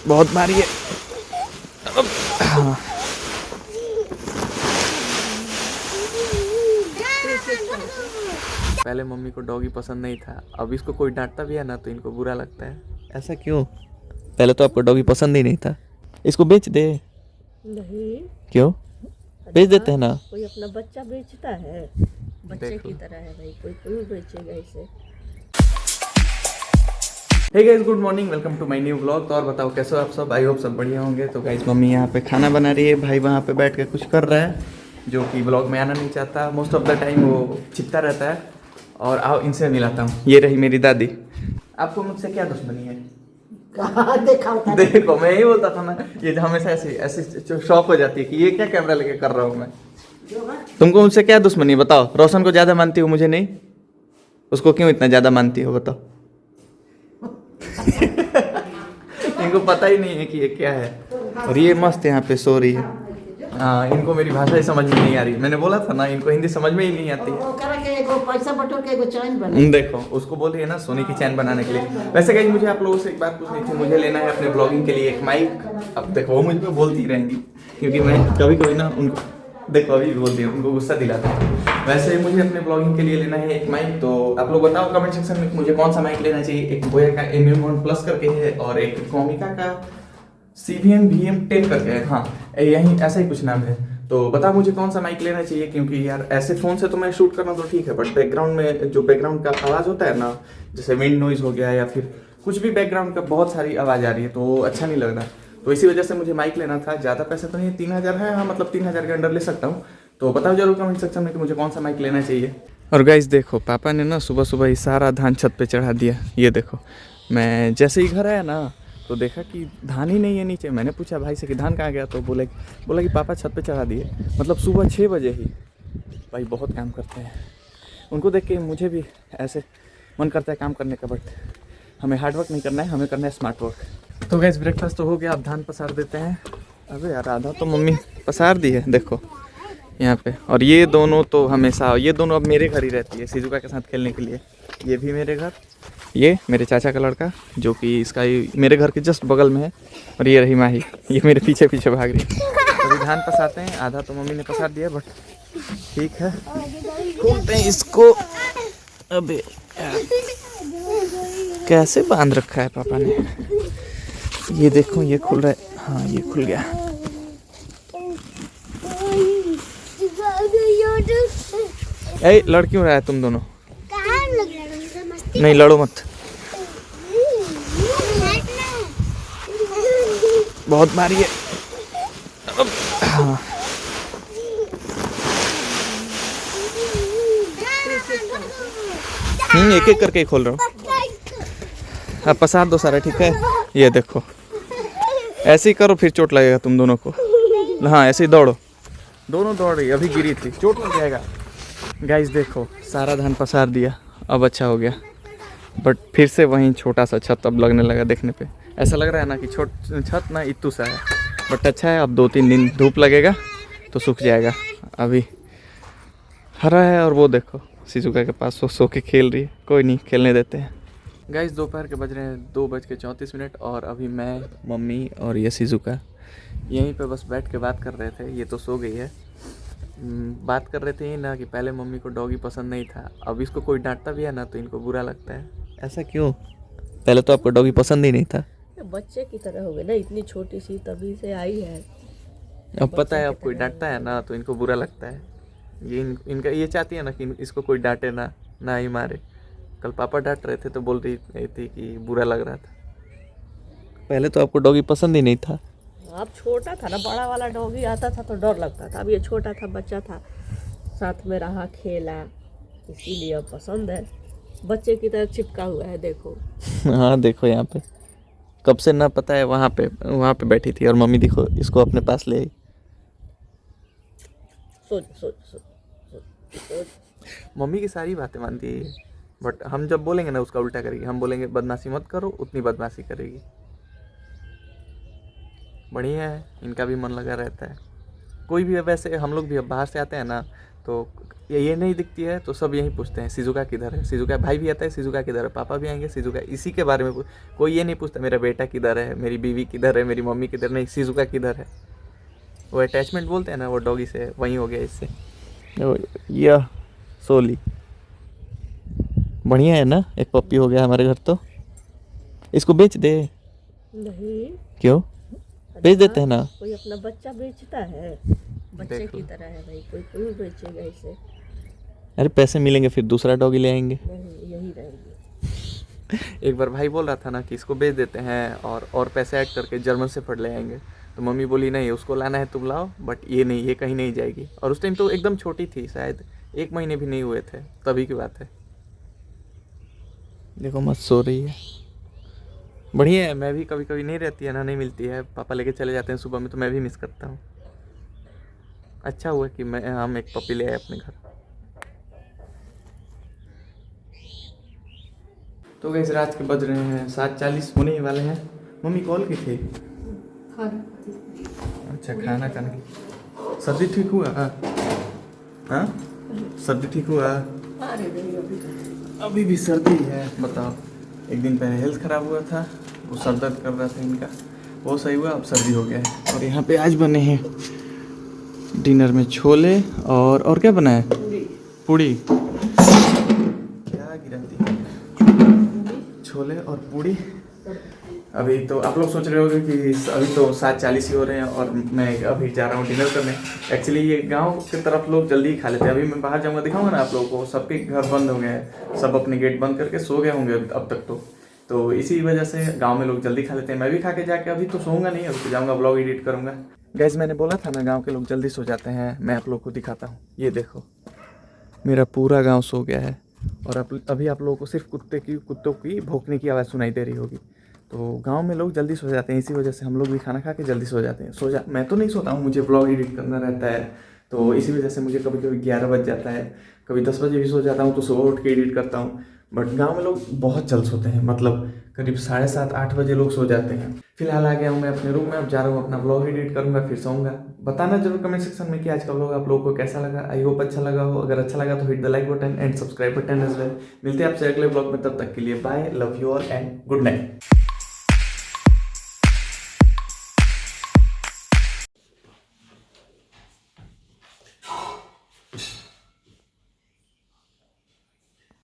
बहुत भारी है। अब हाँ। पहले मम्मी को डॉगी पसंद नहीं था, अब इसको कोई डांटता भी है ना तो इनको बुरा लगता है। ऐसा क्यों? पहले तो आपको डॉगी पसंद ही नहीं था। इसको बेच दे। नहीं, क्यों? बेच देते हैं ना। कोई अपना बच्चा बेचता है, बच्चे की तरह है भाई, कोई क्यों बेचेगा इसे। Hey guys, good morning, welcome to my new vlog. तो और बताओ कैसे हो आप सब? आई होप सब बढ़िया होंगे। तो गाइस मम्मी यहाँ पे खाना बना रही है, भाई वहाँ पे बैठ के कुछ कर रहा है जो कि व्लॉग में आना नहीं चाहता। मोस्ट ऑफ द टाइम वो छिपता रहता है। और आओ इनसे मिलाता हूँ, ये रही मेरी दादी। आपको मुझसे क्या दुश्मनी है? देखो मैं यही बोलता था ना, ये हमेशा ऐसे ऐसे शौक हो जाती है कि ये क्या कैमरा लेके कर रहा हूँ मैं। तुमको मुझसे क्या दुश्मनी बताओ? रोशन को ज्यादा मानती हो, मुझे नहीं? उसको क्यों इतना ज्यादा मानती हो बताओ? इनको पता ही नहीं है कि ये क्या है। और ये मस्त यहाँ पे सो रही है। हाँ, इनको मेरी भाषा ही समझ में नहीं आ रही। मैंने बोला था ना, इनको हिंदी समझ में ही नहीं आती है। देखो उसको बोल रही है ना सोने की चैन बनाने के लिए। वैसे गाइस मुझे आप लोगों से एक बात पूछनी थी, मुझे लेना है अपने ब्लॉगिंग के लिए एक माइक। अब देखो वो मुझ पे बोलती रहेंगी क्योंकि मैं कभी कभी ना उनको, देखो अभी भी बोलती है, उनको गुस्सा दिलाता है। वैसे मुझे अपने ब्लॉगिंग के लिए लेना है एक माइक। तो आप लोग बताओ कमेंट सेक्शन में मुझे कौन सा माइक लेना चाहिए। एक बोया का MM1 प्लस करके है और एक कॉमिका का CVM VM10 करके है। हाँ यही ऐसा ही कुछ नाम है। तो बताओ मुझे कौन सा माइक लेना चाहिए, क्योंकि यार ऐसे फ़ोन से तो मैं शूट करना तो ठीक है, बट बैकग्राउंड में जो बैकग्राउंड का आवाज़ होता है ना, जैसे विंड नॉइज़ हो गया या फिर कुछ भी बैकग्राउंड का बहुत सारी आवाज़ आ रही है तो वो अच्छा नहीं लग रहा। तो इसी वजह से मुझे माइक लेना था। ज़्यादा पैसे तो नहीं, 3000 है। हाँ मतलब 3000 के अंडर ले सकता हूँ। तो बताओ जरूर कमेंट सेक्शन में कि मुझे कौन सा माइक लेना चाहिए। और गाइस देखो पापा ने ना सुबह सुबह ही सारा धान छत पे चढ़ा दिया। ये देखो, मैं जैसे ही घर आया ना तो देखा कि धान ही नहीं है नीचे। मैंने पूछा भाई से कि धान कहाँ गया, तो बोला कि पापा छत पे चढ़ा दिए। मतलब सुबह 6 बजे ही। भाई बहुत काम करते हैं। उनको देख के मुझे भी ऐसे मन करता है काम करने का, बट हमें हार्ड वर्क नहीं करना है, हमें करना है स्मार्ट वर्क। तो गैस ब्रेकफास्ट तो हो गया, अब धान पसार देते हैं। अबे यार आधा तो मम्मी पसार दी है देखो यहाँ पे। और ये दोनों तो हमेशा, ये दोनों अब मेरे घर ही रहती है शिजुका के साथ खेलने के लिए। ये भी मेरे घर, ये मेरे चाचा का लड़का जो कि इसका ही मेरे घर के जस्ट बगल में है। और ये रही माही, ये मेरे पीछे पीछे भाग रही है। अभी धान पसाते हैं, आधा तो मम्मी ने पसार दिया, बट ठीक है खोलते हैं इसको। अबे कैसे बांध रखा है पापा ने। ये देखो ये खुल रहा है, हाँ ये खुल गया। ए लड़ क्यों रहा है तुम दोनों? नहीं लड़ो मत, बहुत भारी है। अब हाँ एक एक करके ही खोल रहा हूँ। अब पसार दो सारा, ठीक है। ये देखो ऐसे ही करो, फिर चोट लगेगा तुम दोनों को। हाँ ऐसे ही दौड़ो, दोनों दौड़ रही, अभी गिरी थी, चोट लग जाएगा। गाइस देखो सारा धान पसार दिया, अब अच्छा हो गया। बट फिर से वहीं छोटा सा छत अब लगने लगा। देखने पे ऐसा लग रहा है ना कि छत ना इतू सा है, बट अच्छा है। अब 2-3 दिन धूप लगेगा तो सूख जाएगा। अभी हरा है। और वो देखो शिजुका के पास सो के खेल रही है। कोई नहीं, खेलने देते हैं। गाइस दोपहर के बज रहे हैं 2:34 और अभी मैं, मम्मी और ये शिजुका यहीं पे बस बैठ के बात कर रहे थे। ये तो सो गई है। बात कर रहे थे ये ना कि पहले मम्मी को डॉगी पसंद नहीं था, अब इसको कोई डांटता भी है ना तो इनको बुरा लगता है। ऐसा क्यों? पहले तो आपको डॉगी पसंद ही नहीं था। बच्चे की तरह हो गए ना, इतनी छोटी सी तभी से आई है। अब पता है अब कोई डांटता है ना तो इनको बुरा लगता है। ये इनका ये चाहती है ना कि इसको कोई डांटे ना ही मारे। कल पापा डांट रहे थे तो बोल रही थी कि बुरा लग रहा था। पहले तो आपको डॉगी पसंद ही नहीं था। अब छोटा था ना, बड़ा वाला डॉगी आता था तो डर लगता था। अब ये छोटा था, बच्चा था, साथ में रहा, खेला, इसीलिए अब पसंद है। बच्चे की तरह चिपका हुआ है देखो। हाँ देखो यहाँ पे कब से ना पता है वहाँ पे बैठी थी और मम्मी देखो इसको अपने पास ले आई। सोच। मम्मी की सारी बातें मानती है, बट हम जब बोलेंगे ना उसका उल्टा करेगी। हम बोलेंगे बदमाशी मत करो, उतनी बदमाशी करेगी। बढ़िया है, इनका भी मन लगा रहता है। कोई भी वैसे हम लोग भी अब बाहर से आते हैं ना तो ये नहीं दिखती है तो सब यही पूछते हैं शिजुका किधर है, शिजुका भाई भी आता है, शिजुका किधर है, पापा भी आएंगे, शिजुका, इसी के बारे में कोई ये नहीं पूछता मेरा बेटा किधर है, मेरी बीवी किधर है, मेरी मम्मी किधर, नहीं, शिजुका किधर है। वो अटैचमेंट बोलते हैं ना वो डॉगी से, वही हो गया इससे। यह सोली बढ़िया है ना, एक पप्पी हो गया हमारे घर। तो इसको बेच दे। नहीं, क्यों बेच देते हैं ना। कोई अपना बच्चा बेचता है, बच्चे की तरह है भाई, कोई क्यों बेचेगा इसे। अरे पैसे मिलेंगे फिर दूसरा डॉगी ले आएंगे। नहीं, यही रहेगी। एक बार भाई बोल रहा था ना कि इसको बेच देते हैं और पैसे ऐड करके जर्मन शेफर्ड ले आएंगे। तो मम्मी बोली नहीं, उसको लाना है तुम लाओ, बट ये नहीं, ये कहीं नहीं जाएगी। और उस टाइम तो एकदम छोटी थी, शायद 1 महीने भी नहीं हुए थे, तभी की बात है। देखो मत सो रही है, बढ़िया है। मैं भी कभी कभी नहीं रहती है ना, नहीं मिलती है, पापा लेके चले जाते हैं सुबह में, तो मैं भी मिस करता हूँ। अच्छा हुआ कि हम एक पपी ले आए अपने घर। तो गैस रात के बज रहे हैं 7:40 होने ही वाले हैं। मम्मी कॉल की थी। अच्छा खाना खाने की। सर्दी ठीक हुआ? हाँ सर्दी ठीक हुआ? अभी भी सर्दी है, बताओ। एक दिन पहले हेल्थ ख़राब हुआ था, वो सर दर्द कर रहा था इनका, वो सही हुआ, अब सर्दी हो गया है। और यहाँ पे आज बने हैं डिनर में छोले और क्या बना है? पूड़ी। क्या गिरती? छोले और पूड़ी। अभी तो आप लोग सोच रहे होंगे कि अभी तो 7:40 ही हो रहे हैं और मैं अभी जा रहा हूँ डिनर करने। एक्चुअली ये गांव की तरफ लोग जल्दी ही खा लेते हैं। अभी मैं बाहर जाऊँगा, दिखाऊंगा ना आप लोगों को, सबके घर बंद हो गए हैं, सब अपने गेट बंद करके सो गए होंगे अब तक तो इसी वजह से गांव में लोग जल्दी खा लेते हैं। मैं भी खा के जाके अभी तो सोऊंगा नहीं, अभी तो जाऊँगा ब्लॉग एडिट करूँगा। गैस मैंने बोला था ना गाँव के लोग जल्दी सो जाते हैं, मैं आप लोग को दिखाता हूँ। ये देखो मेरा पूरा गाँव सो गया है और अभी आप लोगों को सिर्फ कुत्तों की भौंकने की आवाज़ सुनाई दे रही होगी। तो गांव में लोग जल्दी सो जाते हैं, इसी वजह से हम लोग भी खाना खा के जल्दी सो जाते हैं। मैं तो नहीं सोता हूँ, मुझे ब्लॉग एडिट करना रहता है, तो इसी वजह से मुझे कभी कभी 11 बज जाता है, कभी 10 बजे भी सो जाता हूँ, तो सुबह उठ के एडिट करता हूँ। बट गांव में लोग बहुत जल्द सोते हैं, मतलब करीब 7:30-8 बजे लोग सो जाते हैं। फिलहाल आ गया हूँ मैं अपने रूम में, अब जा रहा हूँ अपना ब्लॉग एडिट करूँगा, फिर सोऊंगा। बताना जरूर कमेंट सेक्शन में कि आज का ब्लॉग आप लोगों को कैसा लगा। आई होप अच्छा लगा हो। अगर अच्छा लगा तो hit the like button and subscribe button as well. मिलते हैं आपसे अगले ब्लॉग में, तब तक के लिए bye, love you all and good night.